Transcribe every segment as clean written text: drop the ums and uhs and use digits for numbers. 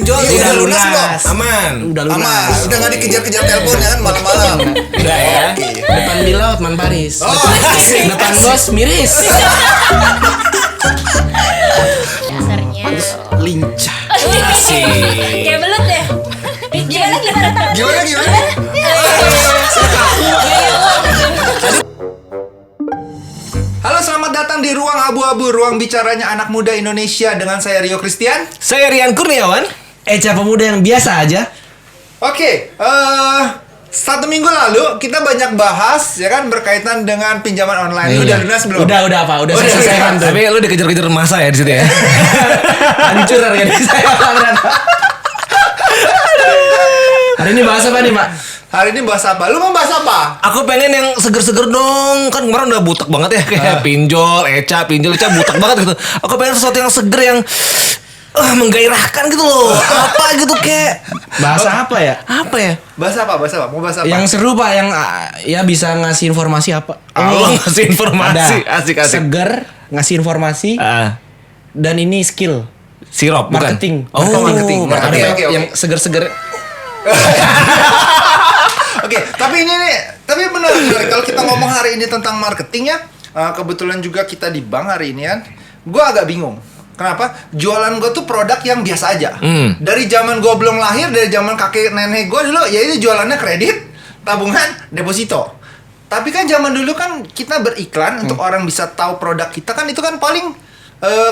pinjol Udah ya. lunas belum? Aman. Udah Aman. lunas. Udah nggak dikejar-kejar telepon ya kan malam-malam. Udah ya. Oke. Depan Bila Hotman Paris. Oh, Depan bos miris. Dasarnya Lincah. Asik. kayak belut deh. Gimana tangan? gimana? Halo, selamat datang di Ruang Abu-Abu, ruang bicaranya anak muda Indonesia dengan saya Rio Christian. Saya Rian Kurniawan. Eca pemuda yang biasa aja. Oke, 1 minggu lalu kita banyak bahas ya kan berkaitan dengan pinjaman online. Udah lunas belum? Udah apa? Udah saya selesaikan tuh. Tapi lu dikejar-kejar masa ya di situ ya. Hancur harga diri saya ternyata. Hari ini bahas apa nih, Pak? Hari ini bahas apa? Lu mau bahas apa? Aku pengen yang seger-seger dong. Kan kemarin udah butek banget ya kayak pinjol, Eca butek banget gitu. Aku pengen sesuatu yang seger yang menggairahkan gitu loh. Apa gitu kayak Bahasa apa ya? apa ya? Bahas apa? Mau bahas apa? Yang seru, Pak, yang ya bisa ngasih informasi apa? Allah ngasih informasi. Ada. Asik. Seger, ngasih informasi, dan ini skill Sirop bukan? marketing. Oh, marketing. Marketing. Oke. Yang seger-seger. Oke, tapi ini nih, tapi benar kalau kita ngomong hari ini tentang marketing ya, kebetulan juga kita di bank hari ini kan, gue agak bingung. Kenapa? Jualan gue tuh produk yang biasa aja. Dari zaman gue belum lahir, dari zaman kakek nenek gue dulu, ya ini jualannya kredit, tabungan, deposito. Tapi kan zaman dulu kan kita beriklan untuk orang bisa tahu produk kita kan itu kan paling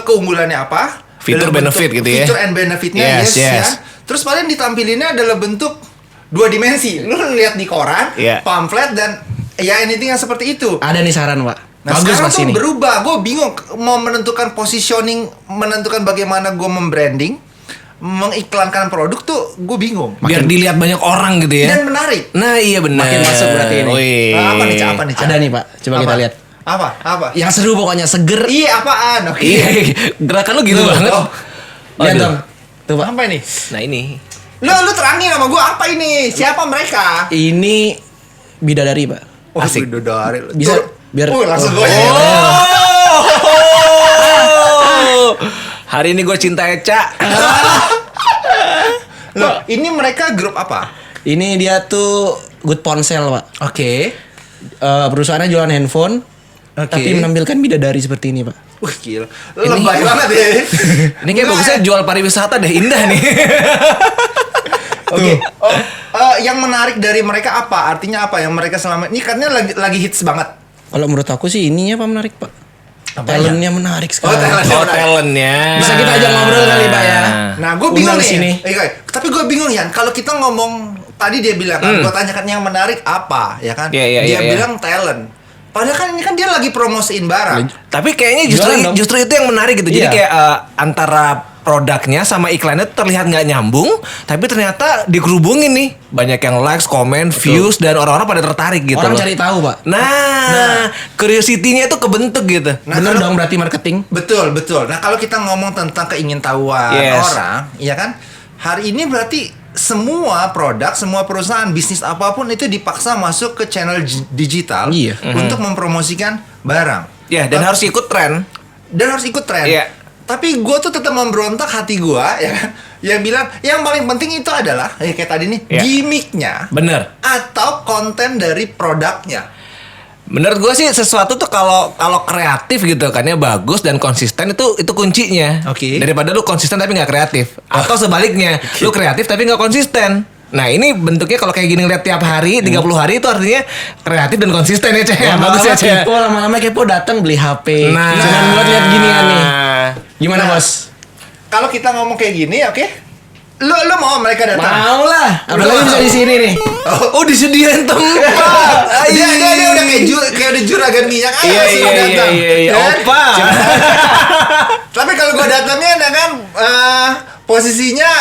keunggulannya apa? Fitur Dalam benefit bentuk gitu ya. Fitur and benefitnya, Yes. ya. Terus paling ditampilinnya adalah bentuk 2 dimensi. Lu lihat di koran, Iya. pamflet dan ya anything yang seperti itu. Ada nih saran, Pak. Nah Bagus sekarang Mas tuh ini. berubah. Gue bingung mau menentukan positioning, menentukan bagaimana gue membranding, mengiklankan produk tuh gue bingung. Biar dilihat banyak orang gitu ya. Dan menarik. Nah iya benar. Makin masuk berarti ini. Wih. Nah, apa nih, Cak? Ada nih, Pak. Coba kita lihat. Apa? Yang seru pokoknya seger. Iya, apaan? Oke. Iya, gerakan lu gitu Tuh. banget. Oh. Lihat Aduh. dong. Tuh, Pak. Apa ini? Nah ini. Lu terangin sama gue apa ini? Siapa mereka? Ini bidadari, Pak. Asik. Bidadari. Bisa Tuh. biar Langsung gue Hari ini gue cinta Eca. Loh, ini mereka grup apa? Ini dia tuh Good Ponsel, Pak. Oke. Perusahaannya jualan handphone, Oke. tapi menampilkan bidadari seperti ini, Pak. Wah, gila. Lebay banget ya. Ini kayak bagusnya jual pariwisata deh, indah nih. Oke. Yang menarik dari mereka apa? Artinya apa? Yang mereka selama ini katanya lagi hits banget. Kalau menurut aku sih ininya Pak menarik, Pak. Apanya? Talentnya menarik sekali. talent. Oh talentnya. Bisa kita ajak ngobrol kali, Pak ya. Nah, gue bingung Undang nih. sini. Tapi gue bingung ya. Kalau kita ngomong tadi dia bilang kan, gue tanyakan yang menarik apa, ya kan? Iya, Dia iya. bilang talent. Padahal kan ini kan dia lagi promosiin barang. Tapi kayaknya Jualan dong. justru itu yang menarik gitu. Jadi Iya. kayak antara produknya sama iklannya tuh terlihat nggak nyambung, tapi ternyata dikerubungin nih. Banyak yang likes, komen, views, dan orang-orang pada tertarik gitu. Orang loh. cari tahu, Pak. Nah, curiosity-nya tuh kebentuk gitu. Nah, Bener kalau- dong berarti marketing. Betul. Nah, kalau kita ngomong tentang keingintahuan Yes. orang, ya kan? Hari ini berarti semua produk, semua perusahaan bisnis apapun itu dipaksa masuk ke channel digital Iya. untuk mempromosikan barang. Ya, dan harus ikut tren. Dan harus ikut tren. Iya. Tapi gue tuh tetap memberontak hati gue, ya kan? Yang bilang yang paling penting itu adalah kayak tadi nih, Iya. gimmicknya Bener. atau konten dari produknya. Menurut gue sih sesuatu tuh kalau kreatif gitu kan ya bagus dan konsisten itu kuncinya. Oke. Daripada lu konsisten tapi nggak kreatif. Atau sebaliknya, lu kreatif tapi nggak konsisten. Nah ini bentuknya kalau kayak gini lihat tiap hari 30 hari itu artinya kreatif dan konsisten ya Ceh. Bagus ya Ceh. Lama-lama kepo datang beli HP. Nah. Cuman buat lihat ginian nih. Gimana, Nah, Bos? Kalau kita ngomong kayak gini, oke? Lu mau mereka datang? Mau lah. Apalagi bisa di sini nih. Oh disediain tempat. Dia udah kayak udah juragan minyak aja Iya, langsung iya, datang. iya, iya. Ya kan? Opa. Tapi kalau gua datangnya dengan posisinya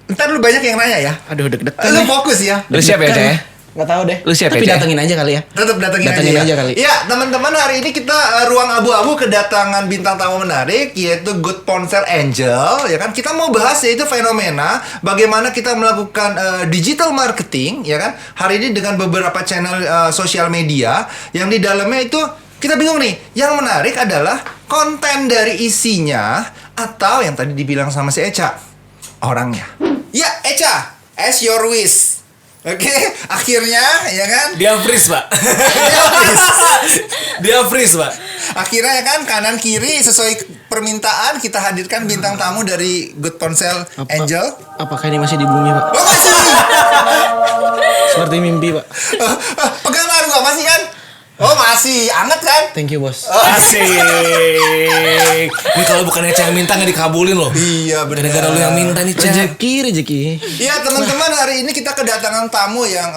ntar lu banyak yang nanya ya. Aduh, deg-degan. Lu nih. fokus ya. Lu siap ya Ceh? Nggak tahu deh. Lu siap Tapi ya, Ceh? datengin aja kali ya. Tetap datengin Datengin aja kali. Ya, teman-teman hari ini kita ruang abu-abu kedatangan bintang tamu menarik yaitu Good Ponsel Angel, ya kan? Kita mau bahas yaitu fenomena bagaimana kita melakukan digital marketing, ya kan? Hari ini dengan beberapa channel sosial media yang di dalamnya itu kita bingung nih. Yang menarik adalah konten dari isinya atau yang tadi dibilang sama si Eca. orangnya. Ya, Echa, as your wish. Oke, akhirnya ya kan? Dia freeze, Pak. Dia freeze, Pak. Akhirnya ya kan kanan kiri sesuai permintaan kita hadirkan bintang tamu dari Good Ponsel Angel. Apakah ini masih di bumi, Pak? Oh masih. Seperti mimpi, Pak. Pegang tangan gua masih kan? Oh masih, anget kan? Thank you, bos. Asik. Ini kalau bukan Eca yang minta nggak dikabulin loh. Iya benar. Gara-gara lu yang minta nih, Ca. Rezeki. Iya teman-teman, hari ini kita kedatangan tamu yang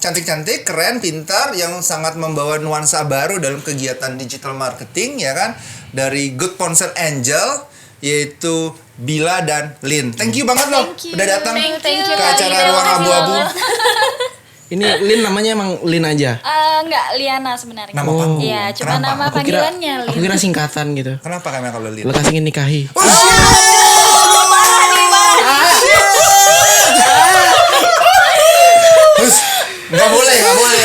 cantik-cantik, keren, pintar, yang sangat membawa nuansa baru dalam kegiatan digital marketing ya kan, dari Good Ponsel Angel, yaitu Bila dan Lin. Thank you banget loh udah datang Thank you. ke acara Ruang Abu-Abu. Ini Lin namanya emang Lin aja. Enggak, Liana sebenarnya. Nama panggung. Iya, cuma Kenapa? nama panggilannya Lin. Aku kira singkatan gitu. Kenapa kami kalau Lin? Lekas ingin nikahi. Oh, shit! Terus, nggak boleh.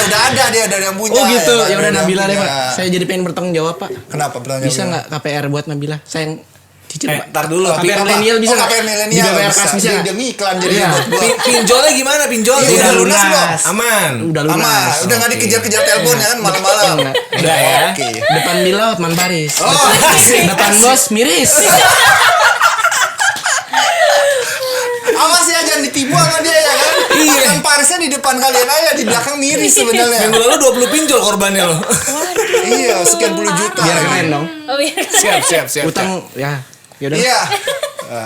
Udah ada dia, udah ada yang punya. Oh gitu. kan? Ya udah Ada yang Nabila deh, punya. Pak. Saya jadi pengen bertanggung jawab, Pak. Kenapa pertanyaan? Bisa nggak KPR buat Nabila? Saya yang cicil, Pak. Tar dulu. KPR milenial bisa Oh, nggak? KPR milenial. Di BPR Kas bisa nggak? Demi iklan jadi Iya. buat gua. Pinjolnya gimana pinjol? Iya, udah lunas belum? Aman. Udah lunas. Aman, udah nggak dikejar-kejar telepon ya kan malam-malam. Enggak. Udah ya. Oke. Depan Bila Hotman Paris. Oh, Depan bos miris. awas ya jangan ditipu sama dia ya kan. Iya. Kan Parisnya di depan kalian aja, di belakang miris sebenarnya. Minggu lalu 20 pinjol korbannya loh. Iya, sekian puluh juta. Biar keren dong. Oh, biar. Siap. Utang ya. Yaudah. Iya.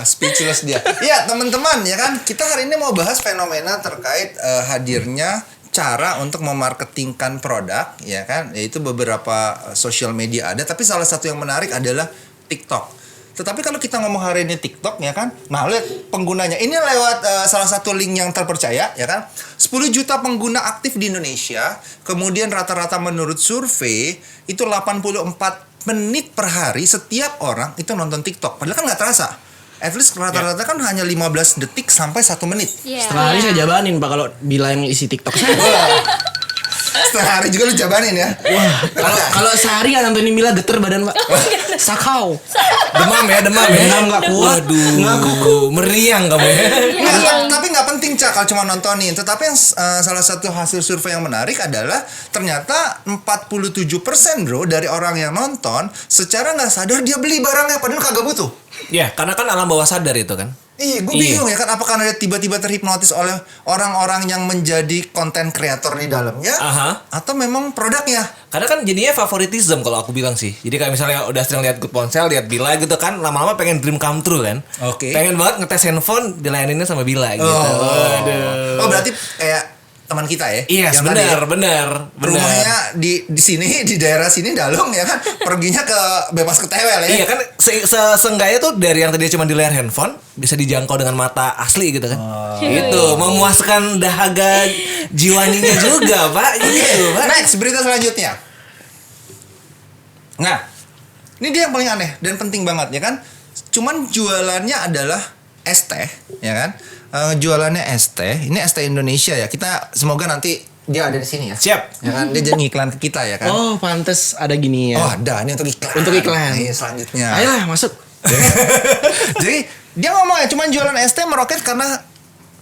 Speechless dia. Iya, teman-teman ya kan, kita hari ini mau bahas fenomena terkait hadirnya cara untuk memarketingkan produk ya kan, yaitu beberapa social media ada, tapi salah satu yang menarik adalah TikTok. Tetapi kalau kita ngomong hari ini TikTok ya kan, nah lihat penggunanya. Ini lewat salah satu link yang terpercaya ya kan. 10 juta pengguna aktif di Indonesia. Kemudian rata-rata menurut survei itu 84 menit per hari setiap orang itu nonton TikTok. Padahal kan nggak terasa. At least rata-rata kan hanya 15 detik sampai 1 menit. Iya. Setengah hari saya jabanin, Pak, kalau Bila yang isi TikTok saya. Setengah hari juga lu jabanin ya. Kalau sehari kan nontonin Bila geter badan, Pak. Sakau. Demam ya. Demam nggak kuat. Waduh. Nggak kuku. Meriang kamu ya. Tapi nggak penting Cak kalau cuma nontonin. Tetapi yang salah satu hasil survei yang menarik adalah ternyata 47% bro dari orang yang nonton secara nggak sadar dia beli barangnya padahal kagak butuh. Ya, karena kan alam bawah sadar itu kan. Iya, gue bingung ya kan, apakah dia tiba-tiba terhipnotis oleh orang-orang yang menjadi konten kreator di dalamnya, Aha. atau memang produknya? Karena kan jadinya favoritism kalau aku bilang sih. Jadi kayak misalnya udah sering lihat Good Ponsel, lihat Bila gitu kan, lama-lama pengen dream come true kan. Oke. Pengen banget ngetes handphone, dilayaninnya sama Bila gitu. Waduh. Oh berarti kayak teman kita ya? Iya, yang tadi ya, benar. rumahnya di sini, di daerah sini Dalung ya kan, perginya ke bebas ketewel ya. Iya kan, seenggaknya tuh dari yang tadi cuma di layar handphone bisa dijangkau dengan mata asli gitu kan. Gitu, memuaskan dahaga jiwaninya juga, Pak. Gitu, Pak. Next, berita selanjutnya. Nah, ini dia yang paling aneh dan penting banget ya kan. Cuman jualannya adalah es teh, ya kan? Jualannya es teh. Ini es teh Indonesia ya. Kita semoga nanti dia ada di sini ya. Siap. Ya kan? Dia jadi ngiklan ke kita ya kan. Oh, pantes ada gini ya. Oh, ada ini untuk iklan. Untuk iklan. Iya, selanjutnya. Ayolah, masuk. Jadi dia ngomong ya cuman jualan es teh meroket karena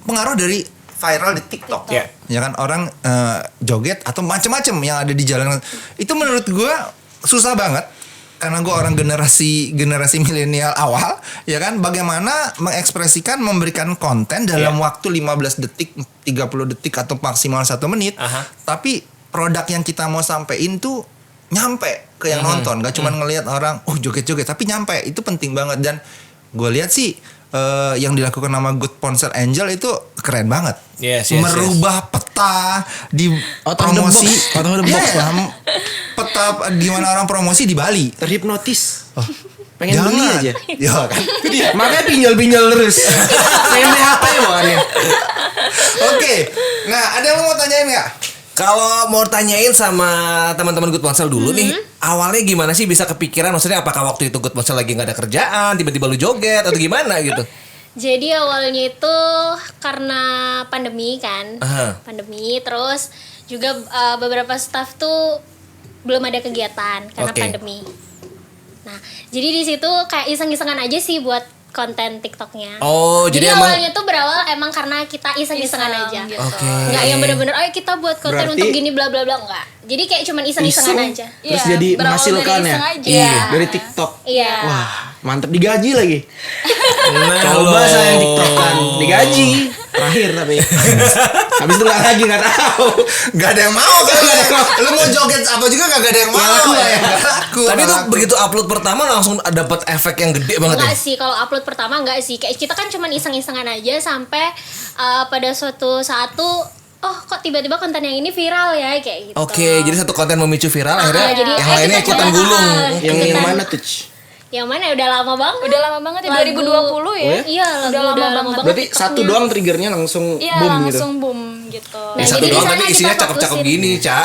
pengaruh dari viral di TikTok. Iya. Ya kan orang joget atau macam-macam yang ada di jalan. Itu menurut gua susah banget karena gue orang generasi milenial awal ya kan, bagaimana mengekspresikan memberikan konten dalam waktu 15 detik 30 detik atau maksimal 1 menit. Aha. Tapi produk yang kita mau sampein tuh nyampe ke yang nonton, gak cuma ngelihat orang joget-joget tapi nyampe. Itu penting banget dan gue lihat sih yang dilakukan nama Good Ponsel Angel itu keren banget. Yes. Merubah peta di Out of the promosi. box. Out of the box, Iya, peta gimana orang promosi di Bali. Terhipnotis. Pengen beli aja. Ya kan. Makanya pinjol terus. Pengen beli HP bawaannya. Oke. Nah, ada yang mau tanyain nggak? Kalau mau tanyain sama teman-teman Good Ponsel dulu nih, awalnya gimana sih bisa kepikiran? Maksudnya apakah waktu itu Good Ponsel lagi nggak ada kerjaan, tiba-tiba lu joget atau gimana gitu? Jadi awalnya itu karena pandemi kan. Aha. Pandemi terus juga beberapa staff tuh belum ada kegiatan karena Oke. pandemi. Nah, jadi di situ kayak iseng-isengan aja sih buat konten TikToknya. Oh, jadi emang- awalnya tuh berawal emang karena kita iseng-isengan aja. gitu. Oke. Nggak yang bener-bener, ayo kita buat konten Berarti- untuk gini bla bla bla, enggak. Jadi kayak cuman iseng-isengan aja. Terus Iya, jadi berawal menghasilkan dari ya. iseng aja. Iya. Dari TikTok. Iya. Wah, mantep, digaji lagi. Nah, Coba lo. saya TikTokan, digaji. Terakhir tapi. Habis itu nggak lagi, nggak tahu. Gak ada yang mau kan? Lu mau joget apa juga gak ada yang mau. laku lah ya. Nggak laku. Tapi nggak tuh laku. begitu upload pertama langsung dapat efek yang gede banget ya. Enggak sih, kalau upload pertama enggak sih. Kayak kita kan cuman iseng-isengan aja sampai pada suatu saat tuh oh kok tiba-tiba konten yang ini viral ya kayak gitu. Oke, jadi satu konten memicu viral akhirnya jadi yang ayo lainnya kita ikutan coba. gulung. Yang Ikutan. mana tuh? Yang mana udah lama banget. Udah lama banget ya, Lagu. 2020 ya. Iya, udah lama banget. Berarti TikToknya. satu doang triggernya langsung Iya, boom gitu. langsung boom gitu. Nah, Ya, satu jadi di doang sana tapi kita isinya cakep-cakep fokusin. gini, Ca.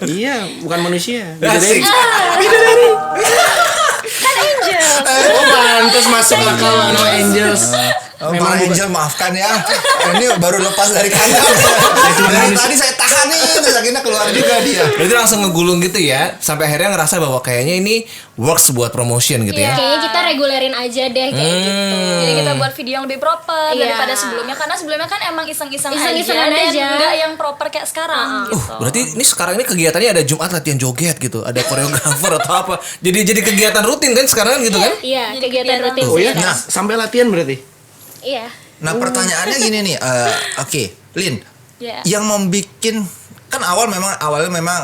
Iya, bukan manusia. Asik. Oh, pantas masuk akal nama Angels. Oh, Memang Pak Angel maafkan ya. Ini baru lepas dari kandang. Dari tadi saya tahan nih, terus akhirnya keluar juga dia. Berarti langsung ngegulung gitu ya, sampai akhirnya ngerasa bahwa kayaknya ini works buat promotion gitu ya. Kayaknya kita regulerin aja deh kayak gitu. Jadi kita buat video yang lebih proper Iya. daripada sebelumnya, karena sebelumnya kan emang iseng-iseng Iseng-isengan aja, aja. dan nggak yang proper kayak sekarang gitu. Berarti ini sekarang ini kegiatannya ada Jumat latihan joget gitu, ada koreografer atau apa. Jadi kegiatan rutin kan sekarang gitu kan? Iya, Jadi kegiatan kegiatan rutin Oh sih. ya, sampai latihan berarti. Iya. Nah pertanyaannya gini nih, oke, Lin, Iya. yang membikin kan awalnya memang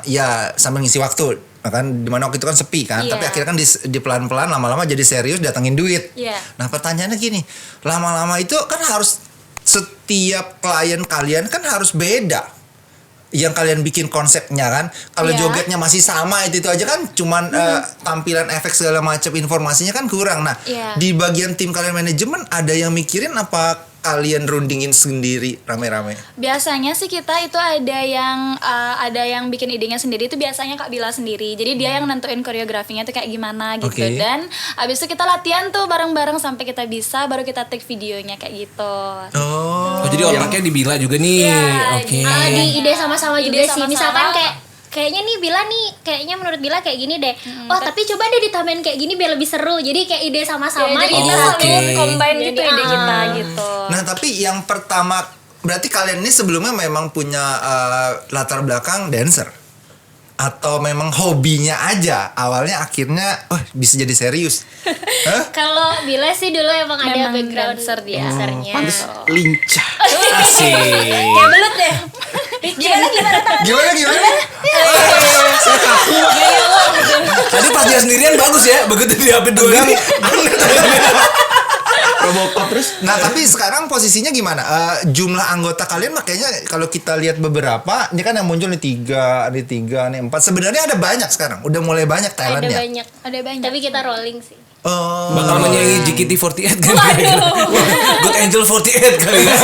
ya sambil ngisi waktu, kan dimana waktu itu kan sepi kan, Iya. tapi akhirnya kan di pelan-pelan lama-lama jadi serius datangin duit. Iya. Nah pertanyaannya gini, lama-lama itu kan harus setiap klien kalian kan harus beda. Yang kalian bikin konsepnya kan, kalau Iya. jogetnya masih sama itu aja kan, cuman tampilan efek segala macam informasinya kan kurang. Nah Iya. di bagian tim kalian manajemen ada yang mikirin apa kalian rundingin sendiri rame-rame? Biasanya sih kita itu ada yang bikin idenya sendiri, itu biasanya Kak Bila sendiri. Jadi dia yang nentuin koreografinya tuh kayak gimana gitu. Oke. Dan abis itu kita latihan tuh bareng-bareng sampai kita bisa, baru kita take videonya kayak gitu. Oh, jadi otaknya dibila juga nih. Iya, Oke. Di ide sama-sama Ide juga sih. sama-sama. Misalkan kayaknya nih Bila nih, kayaknya menurut Bila kayak gini deh. Oh, tapi coba deh ditambahin kayak gini biar lebih seru. Jadi kayak ide sama-sama Jadi gitu. kita Oke. selalu combine gitu Jadi, ide kita gitu. Nah tapi yang pertama berarti kalian ini sebelumnya memang punya latar belakang dancer atau memang hobinya aja awalnya akhirnya bisa jadi serius? Hah? Kalau Bila sih dulu emang ada Memang background dancer dia. dancernya. Pantes lincah. Asik. Kayak belut deh. Gimana tangan? Gimana? Tadi pas dia sendirian bagus ya, begitu di HP dua ini. Robocop terus. Nah tapi sekarang posisinya gimana? Jumlah anggota kalian makanya kalau kita lihat beberapa, ini kan yang muncul nih 3, nih 4. Sebenarnya ada banyak sekarang, udah mulai banyak Ada talentnya. banyak. Ada banyak. Tapi kita rolling sih. Oh. Bakal menyanyi JKT48 kan? Good Angel 48 kali ya.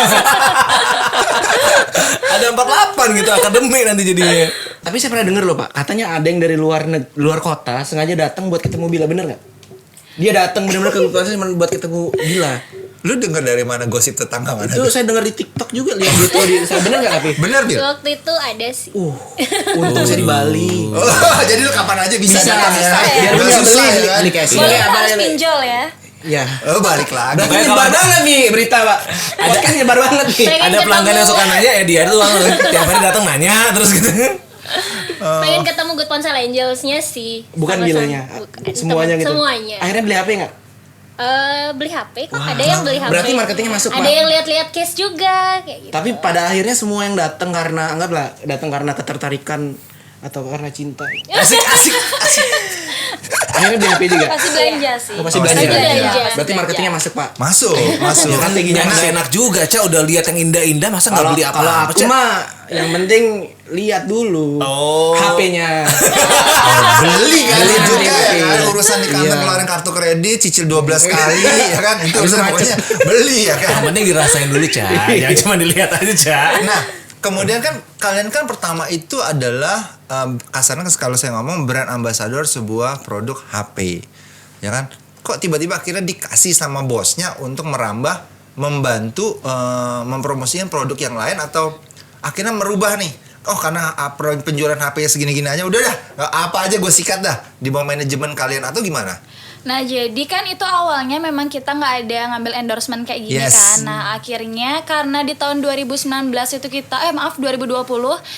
Ada 48 gitu, akademi nanti jadinya. Tapi saya pernah denger loh Pak, katanya ada yang dari luar kota sengaja datang buat ketemu Bila, bener nggak? Dia datang benar-benar ke kota cuma buat ketemu Bila. Lu dengar dari mana gosip tetangga mana? Itu saya dengar di TikTok juga, lihat gitu di saya, bener nggak tapi? Bener Bil? Waktu itu ada sih. Untung saya di Bali. Oh, jadi lu kapan aja bisa datang ya? Biar Nggak punya susah beli, ya kan? beli casing. Boleh Apa harus yang- pinjol ya. Ya. Oh balik lagi. Berarti nyebar banget nih berita Pak. Podcast nyebar banget nih. Pengen Ada pelanggan yang ketemu. suka nanya ya dia doang. Tiap hari datang nanya terus gitu. Pengen ketemu Good Ponsel Angels-nya sih. Bukan Sama-sama. Bilanya. Bukan. Semuanya gitu. Semuanya. Akhirnya beli HP nggak? Beli HP kok. Ada yang beli HP. Berarti marketingnya masuk, Ada Pak. yang lihat-lihat case juga kayak gitu. Tapi pada akhirnya semua yang datang karena anggaplah datang karena ketertarikan atau karena cinta. Asik. Akhirnya beli HP juga. Pasti belanja sih. Oh, pasti Oh, belanja. pasti belanja. Berarti marketingnya masuk Pak. Masuk. Ya kan tingginya Jangan masuk. enak juga, Ca. Udah lihat yang indah-indah masa nggak Kalau beli kalau apa-apa, aku Ca? mah yang penting lihat dulu Oh. HP-nya. Beli kan Beli juga ya nanti. kan urusan di kantor Iya. keluarin kartu kredit cicil 12 kali ya kan itu urusan pokoknya beli ya kan. Yang penting dirasain dulu, Ca. Jangan cuma dilihat aja, Ca. Nah kemudian kan kalian kan pertama itu adalah kasarnya kalau saya ngomong brand ambassador sebuah produk HP ya kan, kok tiba-tiba akhirnya dikasih sama bosnya untuk merambah membantu mempromosikan produk yang lain atau akhirnya merubah nih, oh karena penjualan HP segini-gini aja udah dah apa aja gue sikat dah di bawah manajemen kalian atau gimana? Nah jadi kan itu awalnya memang kita nggak ada ngambil endorsement kayak gini Yes. kan. Nah akhirnya karena di tahun 2019 itu kita 2020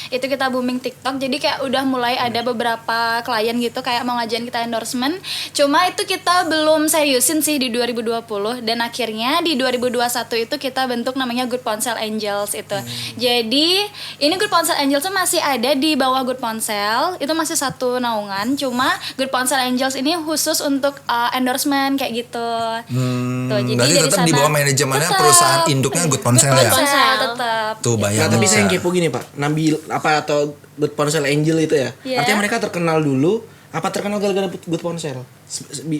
itu kita booming TikTok. Jadi kayak udah mulai ada beberapa klien gitu kayak mau ngajain kita endorsement. Cuma itu kita belum seriusin sih di 2020 dan akhirnya di 2021 itu kita bentuk namanya Good Ponsel Angels itu. Jadi ini Good Ponsel Angels tuh masih ada di bawah Good Ponsel. Itu masih satu naungan. Cuma Good Ponsel Angels ini khusus untuk endorsement kayak gitu. Tuh, jadi Berarti dari tetap di sana- bawah manajemennya Tetap. perusahaan induknya Good Ponsel ya. Ponsel tetap. Tuh Nah, bayangin. tapi saya yang kepo gini Pak, Nabil apa atau Good Ponsel Angel itu ya? Iya. Artinya mereka terkenal dulu, apa terkenal gara-gara Good Ponsel?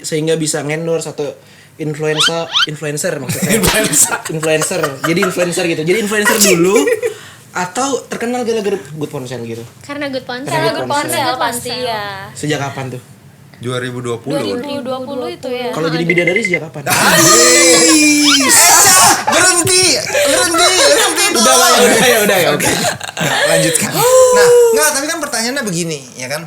Sehingga bisa ngendorse atau influencer maksudnya. Influencer. Jadi influencer gitu. Jadi influencer dulu atau terkenal gara-gara Good Ponsel gitu. Karena Good Ponsel. Karena Good Ponsel. Ponsel pasti ya. Sejak kapan tuh? 2020. 2020 itu ya. Kalau jadi bidadari sejak kapan? Berhenti dong. Udah ya, oke. Lanjutkan. Nah, nggak, tapi kan pertanyaannya begini, ya kan?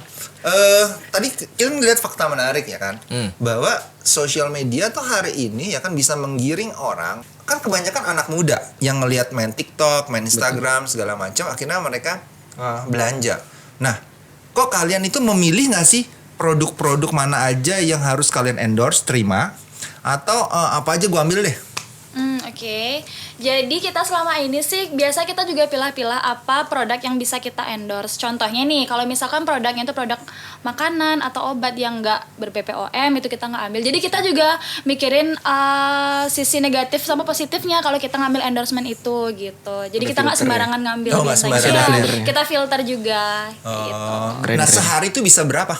Tadi kita ngeliat fakta menarik ya kan, bahwa sosial media tuh hari ini ya kan bisa menggiring orang, kan kebanyakan anak muda yang ngelihat main TikTok, main Instagram segala macam, akhirnya mereka belanja. Nah, kok kalian itu memilih nggak sih produk-produk mana aja yang harus kalian endorse, terima, atau apa aja gua ambil deh? Oke. Jadi kita selama ini sih biasa kita juga pilah-pilah apa produk yang bisa kita endorse. Contohnya nih, kalau misalkan produknya itu produk makanan atau obat yang nggak ber-BPOM itu kita nggak ambil. Jadi kita juga mikirin sisi negatif sama positifnya kalau kita ngambil endorsement itu gitu. Jadi kita nggak sembarangan ngambil. Oh, nggak biasanya. sembarangan. Iya, kita filter juga. Gitu. Nah, sehari itu bisa berapa?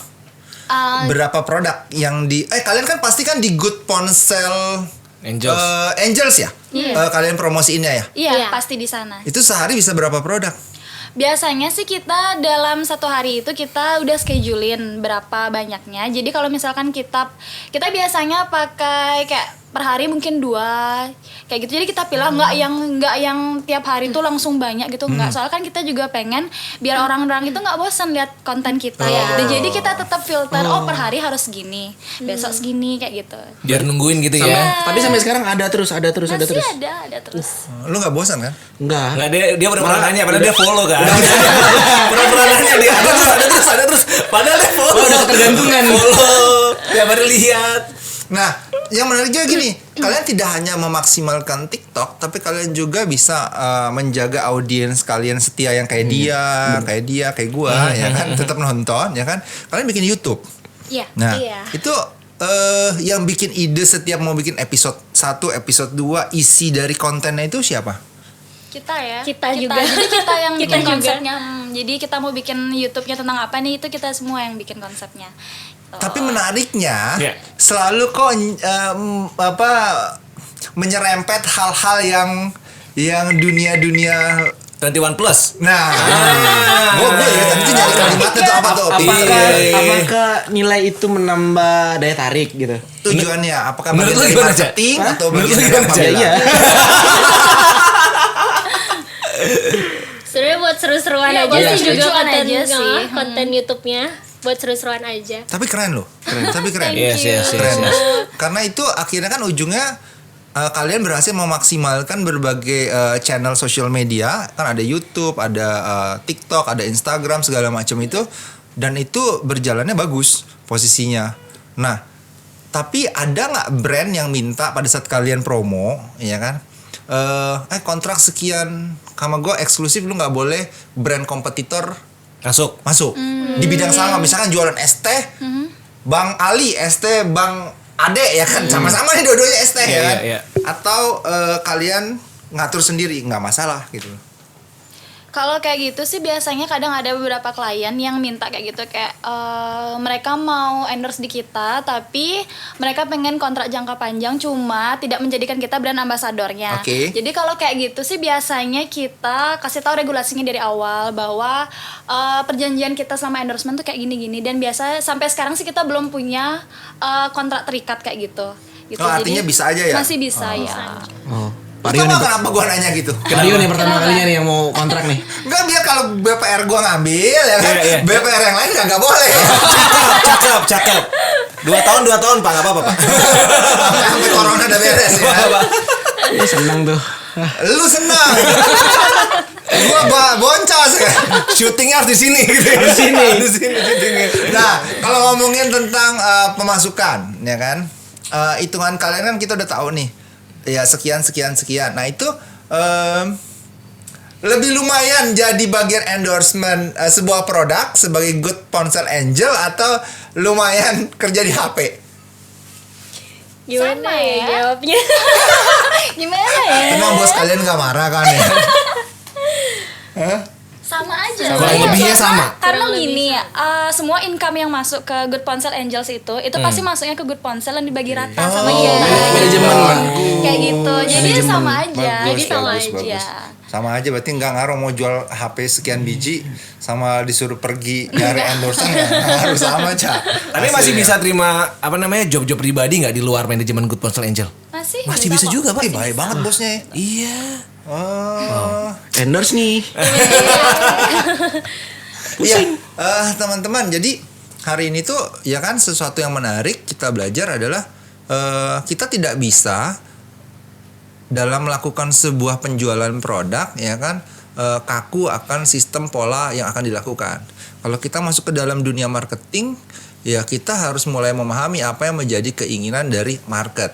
Uh, Berapa produk yang di kalian kan pasti kan di Good Ponsel Angels. Angels ya? Iya. Kalian promosiinnya ya? Iya, Iya. pasti di sana. Itu sehari bisa berapa produk? Biasanya sih kita dalam satu hari itu kita udah schedulein berapa banyaknya. Jadi kalau misalkan kita biasanya pakai kayak per hari mungkin 2 kayak gitu. Jadi kita pilih nggak yang tiap hari tuh langsung banyak gitu nggak. Soalnya kan kita juga pengen biar orang-orang itu nggak bosan lihat konten kita ya. Dan jadi kita tetap filter per hari harus segini, besok segini kayak gitu. Biar nungguin gitu Sampai- ya. Tapi sampai sekarang ada terus. Masih ada terus. Lu nggak bosan kan? Enggak. Enggak, dia pernah nanya, padahal dia follow kan. Pernah nanya dia ada terus. Padahal dia follow. Udah ketergantungan. Follow. Ya baru lihat. Nah, yang menarik juga gini, kalian tidak hanya memaksimalkan TikTok, tapi kalian juga bisa menjaga audiens kalian setia yang kayak dia, kayak gua, ya kan, tetap nonton, ya kan. Kalian bikin YouTube. Iya. Nah, Iya. itu yang bikin ide setiap mau bikin episode 1, episode 2, isi dari kontennya itu siapa? Kita ya. Kita juga. Jadi kita yang Kita bikin juga. konsepnya. Jadi kita mau bikin YouTube-nya tentang apa nih itu kita semua yang bikin konsepnya. Gitu. Tapi menariknya Ya. selalu kok menyerempet hal-hal yang dunia 21 plus. nah, gue ya tadi tuh nyari kalimatnya tuh apa tuh? Apakah nilai itu menambah daya tarik gitu? Tujuannya apakah Menurut bagian lu dari gimana, Cak? marketing atau Menurut bagian lu dari gimana, apa? Cak? Bella? Iya. Sebenarnya buat seru-seruan Iya, aja buat sih juga seru-seruan konten aja sih. konten YouTube-nya buat seru-seruan aja. Tapi keren loh. Tapi keren. Yes. Keren. Karena itu akhirnya kan ujungnya kalian berhasil memaksimalkan berbagai channel sosial media, kan ada YouTube, ada TikTok, ada Instagram segala macam itu, dan itu berjalannya bagus posisinya. Nah, tapi ada nggak brand yang minta pada saat kalian promo, ya kan? Kontrak sekian sama gue eksklusif, lu nggak boleh brand kompetitor masuk di bidang sama, misalkan jualan es teh, Bang Ali es teh, Bang Ade ya kan, sama-sama nih dua-duanya es teh ya kan, atau kalian ngatur sendiri nggak masalah gitu. Kalau kayak gitu sih biasanya kadang ada beberapa klien yang minta kayak gitu kayak mereka mau endorse di kita tapi mereka pengen kontrak jangka panjang cuma tidak menjadikan kita brand ambasadornya. Oke. Jadi kalau kayak gitu sih biasanya kita kasih tahu regulasinya dari awal bahwa perjanjian kita selama endorsement tuh kayak gini-gini dan biasa sampai sekarang sih kita belum punya kontrak terikat kayak gitu. Gitu. Oh, artinya bisa aja ya? Masih bisa ya. Oh. Lu Mario tau nih, gak kenapa gua nanya gitu? Mario nih pertama kalinya nih yang mau kontrak nih. Enggak, biar kalau BPR gua ngambil ya kan, Iya. BPR yang lain nggak boleh. Cakep. 2 tahun Pak, nggak apa-apa Pak. Sampai corona udah beres ya. Ini seneng tuh. Lu senang. Gua boncos kan. Syutingnya harus di sini gitu. Harus di sini. Di sini syutingnya. Nah, kalau ngomongin tentang pemasukan, ya kan, hitungan kalian kan kita udah tahu nih, ya sekian. Nah itu lebih lumayan jadi bagian endorsement sebuah produk sebagai Good Ponsel Angel atau lumayan kerja di HP. Gimana Sama ya ya. jawabnya? Gimana ya? Emang bos kalian nggak marah kan ya? Hah? Sama aja. Kurang lebihnya sama. Karena Kurang lebih gini ya, semua income yang masuk ke Good Ponsel Angels itu pasti masuknya ke Good Ponsel dan dibagi rata sama dia. Manajemen lah. Kayak gitu. Jadi sama aja. Bagus, Jadi sama bagus, aja. bagus. Sama aja berarti nggak ngaruh mau jual HP sekian biji sama disuruh pergi nyari endorsement ya harus sama aja. Tapi masih bisa terima apa namanya job-job pribadi nggak di luar manajemen Good Ponsel Angel? Masih bisa kok. juga Pak. Baik banget bosnya ya. Iya. Oh. Endorse nih. Iya, teman-teman. Jadi hari ini tuh ya kan sesuatu yang menarik kita belajar adalah kita tidak bisa dalam melakukan sebuah penjualan produk ya kan kaku akan sistem pola yang akan dilakukan. Kalau kita masuk ke dalam dunia marketing ya kita harus mulai memahami apa yang menjadi keinginan dari market.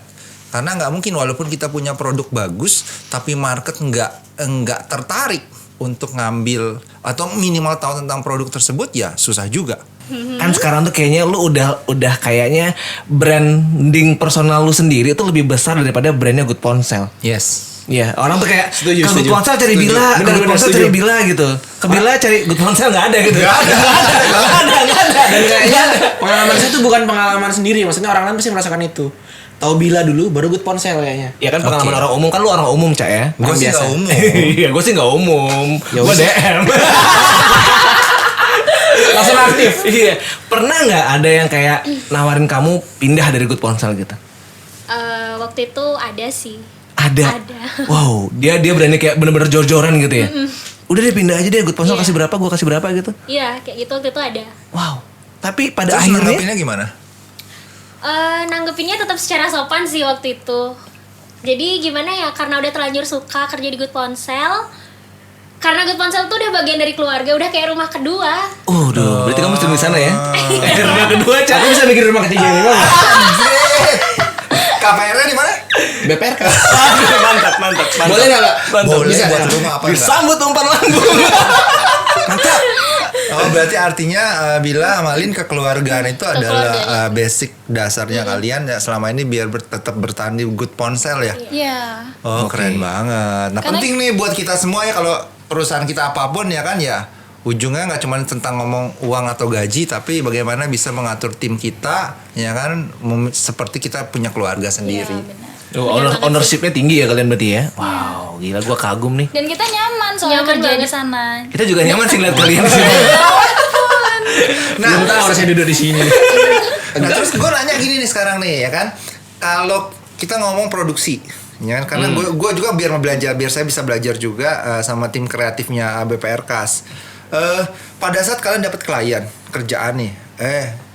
Karena nggak mungkin walaupun kita punya produk bagus tapi market nggak tertarik untuk ngambil atau minimal tahu tentang produk tersebut ya susah juga. Kan sekarang tuh kayaknya lu udah kayaknya branding personal lu sendiri tuh lebih besar daripada brandnya Good Ponsel. Yes. Iya, orang tuh kayak Setuju, ke Good setuju. Ponsel cari Setuju. Bila, ke Bener, Good bener, Ponsel setuju. cari Bila gitu. Ke Bila cari Good Ponsel nggak ada gitu. Nggak ada. Dan kayaknya pengalaman saya tuh bukan pengalaman sendiri, maksudnya orang lain pasti merasakan itu. Tahu Bila dulu, baru Good Ponsel kayaknya. Ya kan pengalaman Oke. orang umum kan lu orang umum Cak ya. Gue sih nggak umum. Iya, gue sih nggak umum. Ya Gue usah. DM. Langsung aktif. Iya. Pernah nggak ada yang kayak nawarin kamu pindah dari Good Ponsel gitu? Waktu itu ada sih. Ada. Wow, dia berani kayak bener-bener jor-joran gitu ya. Udah deh pindah aja deh Good Ponsel Iya. kasih berapa, gua kasih berapa gitu. Iya, kayak gitu waktu itu ada. Wow. Tapi pada Terus akhirnya nanggapinnya gimana? Nanggepinnya tetap secara sopan sih waktu itu. Jadi gimana ya, karena udah terlanjur suka kerja di Good Ponsel. Karena Good Ponsel tuh udah bagian dari keluarga, udah kayak rumah kedua. berarti kamu sering di sana ya? Rumah kedua, Cak. Aku bisa bikin rumah ketiga ini bang. KPR-nya di mana? BPRK. mantap. Boleh nggak Pak? Boleh Bisa, buat ya? rumah apa enggak? Disambut umpan lambung. Mantap. Oh berarti artinya bila Malin kekeluargaan itu adalah Kekeluargaan. basic dasarnya kalian ya selama ini biar tetap bertahan di Good Ponsel ya. Iya. Oh keren banget. Nah Karena- penting nih buat kita semua ya kalau perusahaan kita apapun ya kan ya ujungnya nggak cuma tentang ngomong uang atau gaji tapi bagaimana bisa mengatur tim kita ya kan seperti kita punya keluarga sendiri. Iya, benar. Ownershipnya tinggi ya kalian berarti ya? Wow, gila gua kagum nih. Dan kita nyaman soalnya Nyaman kerja di banget. sana. Kita juga nyaman sih lihat kalian di sini. Belum tahu orang saya duduk di sini. Nah terus gue nanya gini nih sekarang nih ya kan, kalau kita ngomong produksi, ya kan, karena gue juga biar belajar, biar saya bisa belajar juga sama tim kreatifnya BPR Kas. Pada saat kalian dapat klien kerjaan nih,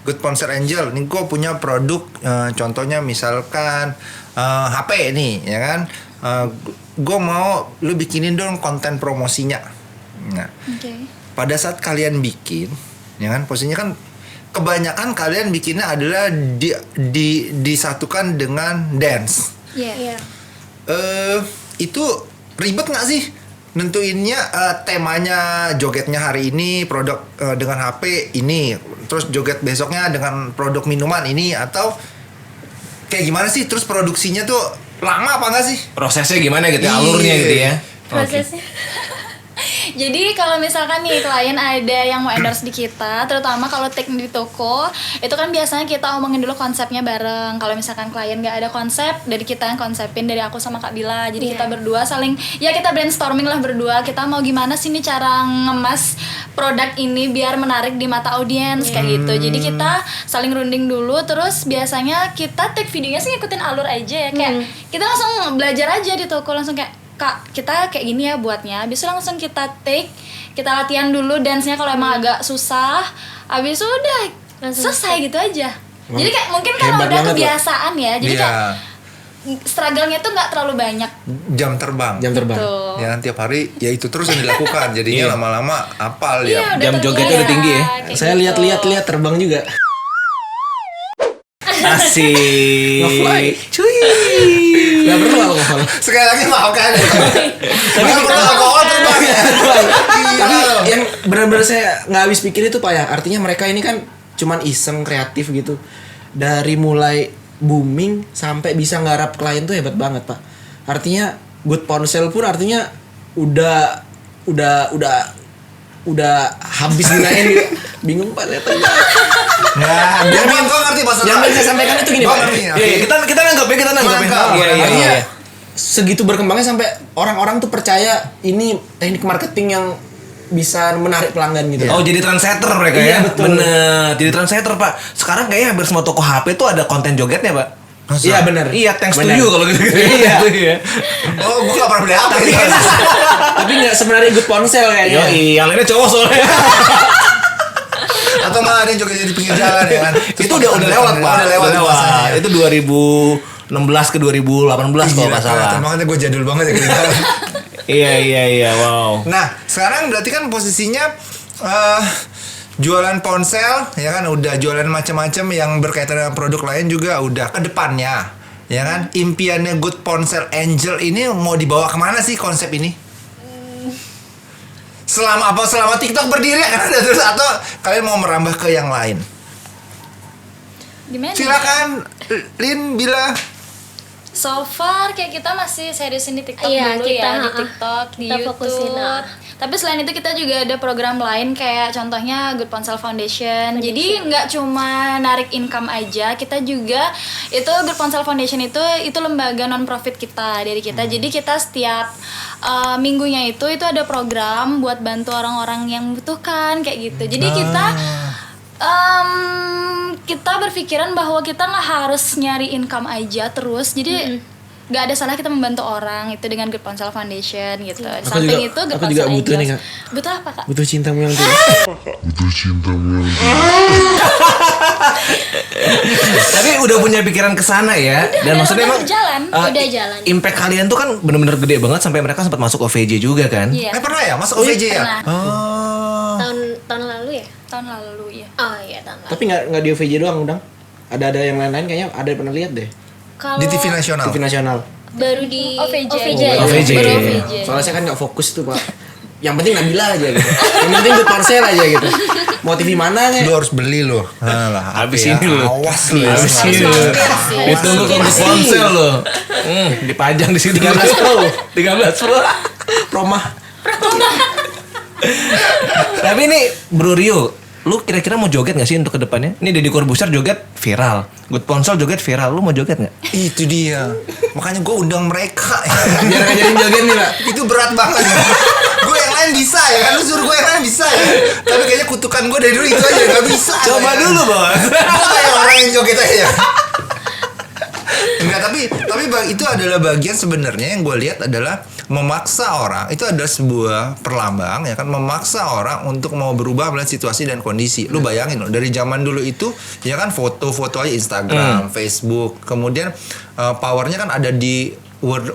Good Ponsel Angel, nih gue punya produk, contohnya misalkan HP nih, ya kan, gue mau lu bikinin dong konten promosinya. Nah, Oke. pada saat kalian bikin, ya kan, posisinya kan kebanyakan kalian bikinnya adalah disatukan dengan dance. Iya. Itu ribet nggak sih nentuinnya temanya jogetnya hari ini produk dengan HP ini, terus joget besoknya dengan produk minuman ini atau kayak gimana sih? Terus produksinya tuh lama apa nggak sih? Prosesnya gimana gitu ya, Iya. alurnya gitu ya. Prosesnya. Jadi kalau misalkan nih klien ada yang mau endorse di kita, terutama kalau take di toko, itu kan biasanya kita omongin dulu konsepnya bareng. Kalau misalkan klien nggak ada konsep, dari kita yang konsepin, dari aku sama Kak Bila. Jadi Iya. kita berdua saling, ya kita brainstorming lah berdua. Kita mau gimana sih nih cara ngemas produk ini biar menarik di mata audiens kayak gitu. Jadi kita saling runding dulu, terus biasanya kita take videonya sih ngikutin alur aja ya. Kayak kita langsung belajar aja di toko, langsung kayak Kak, kita kayak gini ya buatnya. Habis itu langsung kita take, kita latihan dulu dance-nya kalau emang agak susah. Habis itu udah Langsung selesai gitu aja. Jadi kayak mungkin karena Hebat udah banget, kebiasaan ya. Jadi Iya. kayak struggle-nya tuh nggak terlalu banyak. Jam terbang. Jam terbang. Tuh. Ya kan tiap hari ya itu terus yang dilakukan. Jadinya Iya. lama-lama apal Iya, ya. udah Jam jogetnya terbiasa, udah tinggi ya? kayak Saya gitu. lihat terbang juga. Asik. Nge-fly. Cuy. Gak perlu alkohol. Sekali lagi maaf kan. Tapi perlu alkohol terbang ya. Tapi yang benar-benar saya nggak habis pikir itu Pak ya. Artinya mereka ini kan cuman iseng kreatif gitu. Dari mulai booming sampai bisa nggarap klien tuh hebat banget Pak. Artinya Good Ponsel pun artinya udah habis gunain gitu. Bingung Pak saya tuh. Nah, biar kau ngerti bahasa Yang mau saya sampaikan itu gini Gua Pak. ngerti, ya. Iya, kita nanggap ya, kita nanggap ya. Nangkap. Iya, iya, Artinya iya. segitu berkembangnya sampai orang-orang tuh percaya ini teknik marketing yang bisa menarik pelanggan gitu. Oh, jadi trendsetter mereka Iya, ya? betul. Bener, jadi trendsetter Pak. Sekarang kayaknya hampir semua toko HP tuh ada konten jogetnya Pak. Iya benar. Iya, thanks to Benar. you kalau gitu. Iya. Iya. Oh, gua gak pernah beli HP. Tapi nggak sebenarnya Good Ponsel kayaknya. Yo, yang lainnya cowok soalnya. Atau malah ada yang juga jadi pinggir jalan ya kan. Itu udah lewat Pak. Udah lewat masanya. Itu 2016 ke 2018 kalau nggak salah. Makanya gue jadul banget ya gitu. Iya, wow. Nah, sekarang berarti kan posisinya jualan ponsel ya kan, udah jualan macam-macam yang berkaitan dengan produk lain juga udah ke depannya. Ya kan? Impiannya Good Ponsel Angel ini mau dibawa kemana sih konsep ini? Selama TikTok berdiri kan ada terus, atau kalian mau merambah ke yang lain? Gimana? Silakan Lin bila. So far kayak kita masih seriusin di TikTok Iya, dulu kita, ya, di ha-ha. TikTok, di Kita YouTube. fokusin, Tapi selain itu kita juga ada program lain kayak contohnya Good Ponsel Foundation. Jadi nggak cuma narik income aja, kita juga itu Good Ponsel Foundation itu lembaga non profit kita dari kita. Jadi kita setiap minggunya itu ada program buat bantu orang-orang yang membutuhkan kayak gitu. Jadi kita berpikiran bahwa kita nggak harus nyari income aja terus. Jadi nggak ada salah kita membantu orang itu dengan Good Ponsel Foundation gitu. Samping itu Good aku juga Ponsel butuh nih, Angels. Kak. Butuh apa Kak? Butuh cintamu yang tulus. Tapi udah punya pikiran ke sana ya. Dan maksudnya udah emang jalan, udah jalan. Impact kalian tuh kan bener-bener gede banget sampai mereka sempat masuk OVJ juga kan? Iya. Pernah ya masuk OVJ ya? Pernah. Oh. Tahun lalu ya? Tahun lalu ya. Oh iya, tahun lalu. Tapi nggak di OVJ doang, Udang. Ada yang lain-lain kayaknya ada yang pernah lihat deh. Kalau Di TV nasional. TV nasional. baru di OVJ. ya? OVJ. Baru OVJ. Soalnya saya kan nggak fokus tuh Pak. Yang penting Nabila aja gitu. Yang penting Good Ponsel aja gitu. Mau TV mana nih? Lu harus beli lo. Alah, Habis ya. ini lo. Awas lu ya. Habis Harus ini lo. mampir sih. Ditunggu ke Good Ponsel lo. Dipajang di situ 13 Pro. 13 Pro. Promah. Tapi ini Bro Rio, lu kira-kira mau joget gak sih untuk kedepannya? Ini Deddy Corbuzier joget viral, Good Ponsel joget viral, lu mau joget gak? Itu dia. Makanya gue undang mereka. Biar ngajarin joget nih Pak. Itu berat banget. Gue yang lain bisa ya kan, lu suruh gue yang lain bisa ya. Tapi kayaknya kutukan gue dari dulu itu aja gak bisa. Coba ya. dulu bos. Gue kayak orang yang joget aja. Enggak, tapi itu adalah bagian sebenarnya yang gue lihat adalah memaksa orang. Itu adalah sebuah perlambang ya kan, memaksa orang untuk mau berubah melihat situasi dan kondisi. Lu bayangin loh, dari zaman dulu itu ya kan foto-foto aja Instagram, Facebook, kemudian powernya kan ada di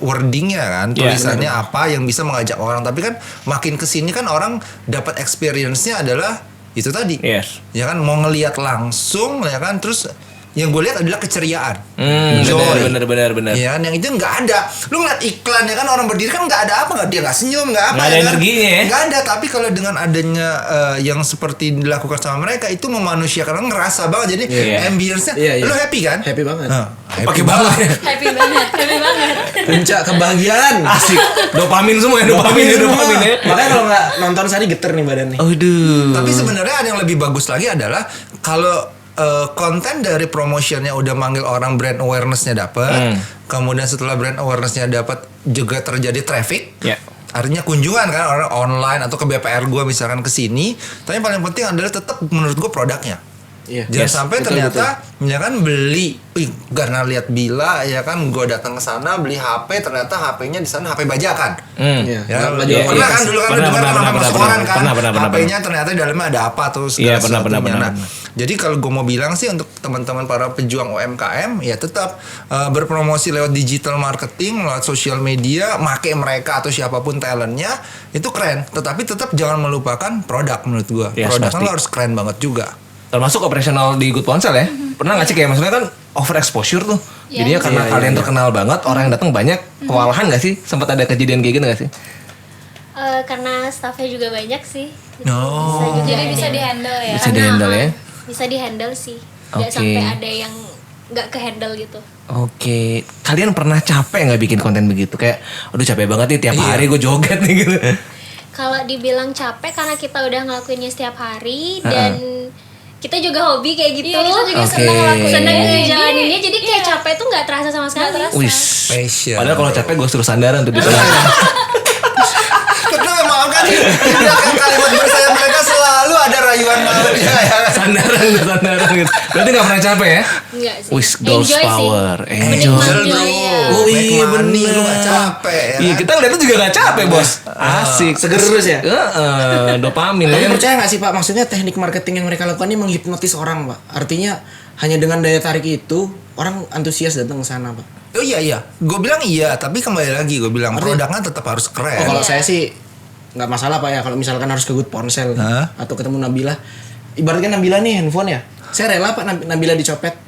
wordingnya kan, tulisannya apa yang bisa mengajak orang. Tapi kan makin kesini kan orang dapat experience-nya adalah itu tadi. Yes. Ya kan, mau ngelihat langsung ya kan, terus yang gue lihat adalah keceriaan, Bener. ya kan, yang itu nggak ada. Lu ngeliat iklan ya kan, orang berdiri kan nggak ada apa, nggak, dia nggak senyum, nggak apa, Nggak ada ya kan? energinya ya. Nggak ada. Tapi kalau dengan adanya yang seperti dilakukan sama mereka itu memanusiakan, orang ngerasa banget. Jadi ambience-nya, Iya, iya. lu happy kan? Happy banget. Pakai banget. Happy banget. Puncak kebahagiaan. Asik. Dopamin semua ya, dopamin ya. Makanya kalau nggak nonton Sari geter nih badan nih. Aduh. Tapi sebenarnya ada yang lebih bagus lagi adalah kalau konten dari promotionnya udah manggil orang, brand awareness-nya dapet, kemudian setelah brand awareness-nya dapat juga terjadi traffic. Ya. Artinya kunjungan kan, orang online atau ke BPR gua misalkan ke sini. Tapi yang paling penting adalah tetap menurut gua produknya. Iya. Jangan Yes, sampai betul, ternyata ya kan beli, karena lihat Bila ya kan, gua datang ke sana beli HP, ternyata HP-nya di sana HP bajakan. Iya. Ya, Baju iya, pernah iya. kan dulu kan Pernah, dengar pernah, orang pernah, masuk pernah, koran kan, pernah. HP-nya ternyata di dalamnya ada apa tuh segala Iya, pernah, sesuatunya. pernah. Nah, Jadi kalau gue mau bilang sih untuk teman-teman para pejuang UMKM ya tetap berpromosi lewat digital marketing, lewat sosial media, make mereka atau siapapun talentnya itu keren. Tetapi tetap jangan melupakan produk menurut gue. Yes, Produk kan pasti. lo harus keren banget juga. Termasuk operasional di Good Ponsel ya. Pernah nggak sih kayak maksudnya kan over exposure tuh. Iya. Jadinya karena kalian terkenal banget, orang yang datang banyak, kewalahan nggak sih? Sempat ada kejadian kayak gitu nggak sih? Karena staffnya juga banyak sih. Oh. Jadi bisa di-handle ya. Bisa di-handle ya? Bisa di-handle sih. Nggak Oke. sampai ada yang nggak ke-handle gitu. Oke, kalian pernah capek nggak bikin konten begitu? Kayak, aduh capek banget nih tiap Iya. hari gue joget nih gitu. Kalau dibilang capek karena kita udah ngelakuinnya setiap hari dan kita juga hobi kayak gitu. Iya, kita juga Oke. senang ngelakuin. Senang Iya. ngejalaninnya, jadi kayak capek tuh nggak terasa sama sekali. Wis. Passion. Padahal kalau capek gue suruh sandaran tuh di tengah. Tapi memang kan di belakang kalimat bersayap mereka selalu ada rayuan malamnya ya. sandaran gitu. Berarti nggak pernah capek ya? Enggak sih. Wis, girls Enjoy sih. power. Enjoy. Menikmati Bro, ya. Oh, iya, make money, bener. lu gak capek ya. Iya, kita lihatnya juga gak capek bos. Asik. Seger terus ya? Dopamin Tapi ya. percaya nggak sih Pak, maksudnya teknik marketing yang mereka lakukan ini menghipnotis orang Pak. Artinya hanya dengan daya tarik itu orang antusias datang ke sana Pak. Oh iya, gue bilang iya, tapi kembali lagi gue bilang produknya tetap harus Oh, keren. kalau saya sih nggak masalah Pak ya, kalau misalkan harus ke Good Ponsel Hah? atau ketemu Nabila. Ibaratkan Nabila nih handphone ya. Saya rela Pak Nabila dicopet.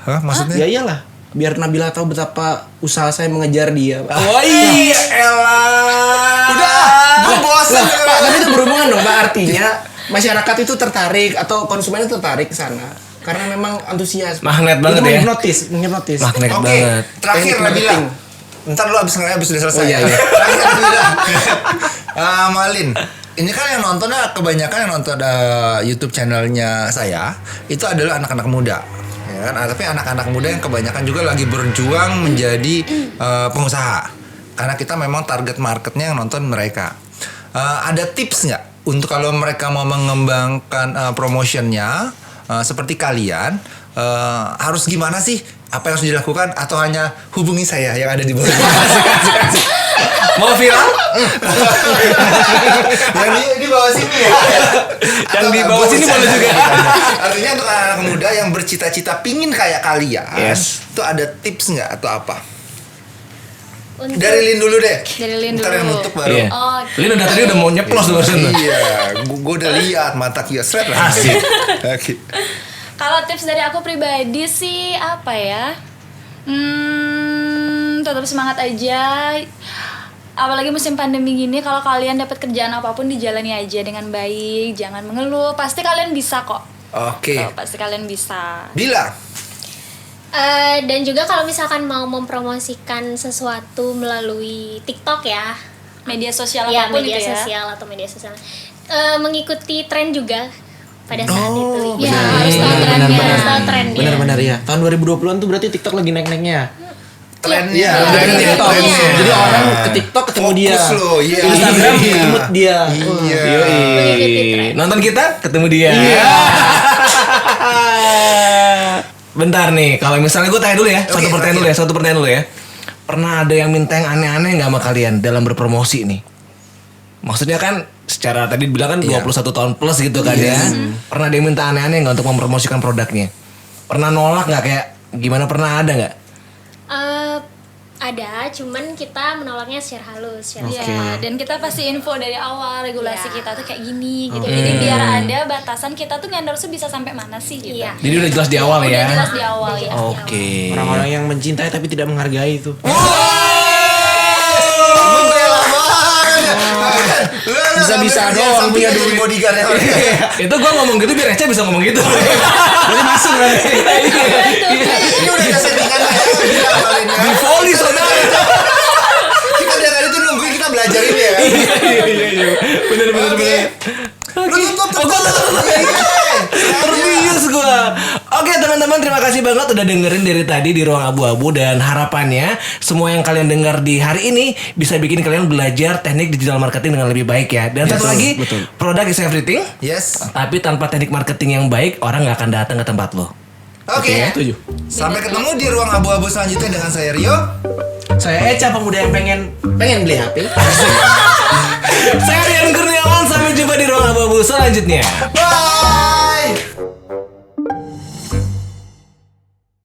Hah, maksudnya? Ya iyalah, biar Nabila tahu betapa usaha saya mengejar dia Pak. Oh iya, elah. Udah, gue bosan. Lah, Pak, tapi itu berhubungan dong Pak, artinya masyarakat itu tertarik atau konsumen itu tertarik ke sana karena memang antusias. Magnet banget itu ya. menghipnotis. Magnet Oke, banget. terakhir Teknik Nabila. marketing. Ntar lu abis udah selesai. Oh, iya, iya. Terakhir Nabila. Malin, ini kan yang nontonnya kebanyakan yang nonton YouTube channelnya saya itu adalah anak-anak muda. Ya kan? Tapi anak-anak muda yang kebanyakan juga lagi berjuang menjadi pengusaha. Karena kita memang target marketnya yang nonton mereka. Ada tips nggak untuk kalau mereka mau mengembangkan promotionnya seperti kalian harus gimana sih? Apa yang harus dilakukan atau hanya hubungi saya yang ada di bawah? Mau viral? Yang di bawah sini ya. Yang di bawah sini boleh juga. Artinya untuk anak muda yang bercita-cita pingin kayak kalian, Yes. itu ada tips nggak atau apa? Untuk Dari Lin dulu deh. Dari Lin Ntar dulu. yang nutup baru. Iya. Oke. Lin udah tadi udah mau nyeplos tuh barusan tuh. Iya, gue udah lihat mata kiosret lah. Asik. Oke. Kalau tips dari aku pribadi sih apa ya? Tetap semangat aja. Apalagi musim pandemi gini, kalau kalian dapat kerjaan apapun dijalani aja dengan baik, jangan mengeluh. Pasti kalian bisa kok. Oke. Tuh, pasti kalian bisa. Bila. dan juga kalau misalkan mau mempromosikan sesuatu melalui TikTok ya, Media sosial ya apapun media itu ya. sosial atau media sosial, mengikuti tren juga pada saat Oh, itu. Ya benar. harus tahu trennya, Benar-benar. harus tahu trennya. Benar-benar ya. Tahun 2020-an tuh berarti TikTok lagi naik-naiknya. Trennya. Iya, Trennya. TikTok. Trennya. Jadi orang ke TikTok ketemu Fokus dia. lo, iya. Instagram Iya. ketemu dia. Iya. Mengikuti tren. Nonton kita ketemu dia. Bentar nih, kalau misalnya gue tanya dulu ya, satu pertanyaan dulu ya. Pernah ada yang minta yang aneh-aneh nggak sama kalian dalam berpromosi nih? Maksudnya kan secara tadi bilang kan 21 tahun plus gitu kan ya. Pernah ada yang minta aneh-aneh nggak untuk mempromosikan produknya? Pernah nolak nggak kayak gimana, pernah ada nggak? Ada, cuman kita menolaknya secara halus, secara Iya, dan kita pasti info dari awal regulasi kita tuh kayak gini gitu. Jadi biar ada batasan kita tuh endorse bisa sampai mana sih gitu. Iya. Jadi udah jelas di awal ya. Udah jelas di awal ya. Oke. Orang-orang yang mencintai tapi tidak menghargai itu. Membela banget. Bisa-bisa doang punya duit. bodyguard ya. Itu gue ngomong gitu biar Eca bisa ngomong gitu. Berarti masuk kan? Ini udah ada settingan ya. Bila Malin ya. Di volley saudara. Kita dari tadi tuh nungguin kita belajar ini ya. Iya. Bener. Lu tutup. Terbius gue. Oke teman-teman, terima kasih banget udah dengerin dari tadi di Ruang Abu-Abu. Dan harapannya semua yang kalian dengar di hari ini bisa bikin kalian belajar teknik digital marketing dengan lebih baik ya. Dan satu lagi, product is everything. Yes. Tapi tanpa teknik marketing yang baik, orang gak akan datang ke tempat lo. Oke. Setuju. Sampai ketemu di ruang abu-abu selanjutnya dengan saya Rio. Saya Eca, pemuda yang pengen beli HP. Saya Rian Kurniawan, sampai jumpa di Ruang Abu-Abu selanjutnya. Bye.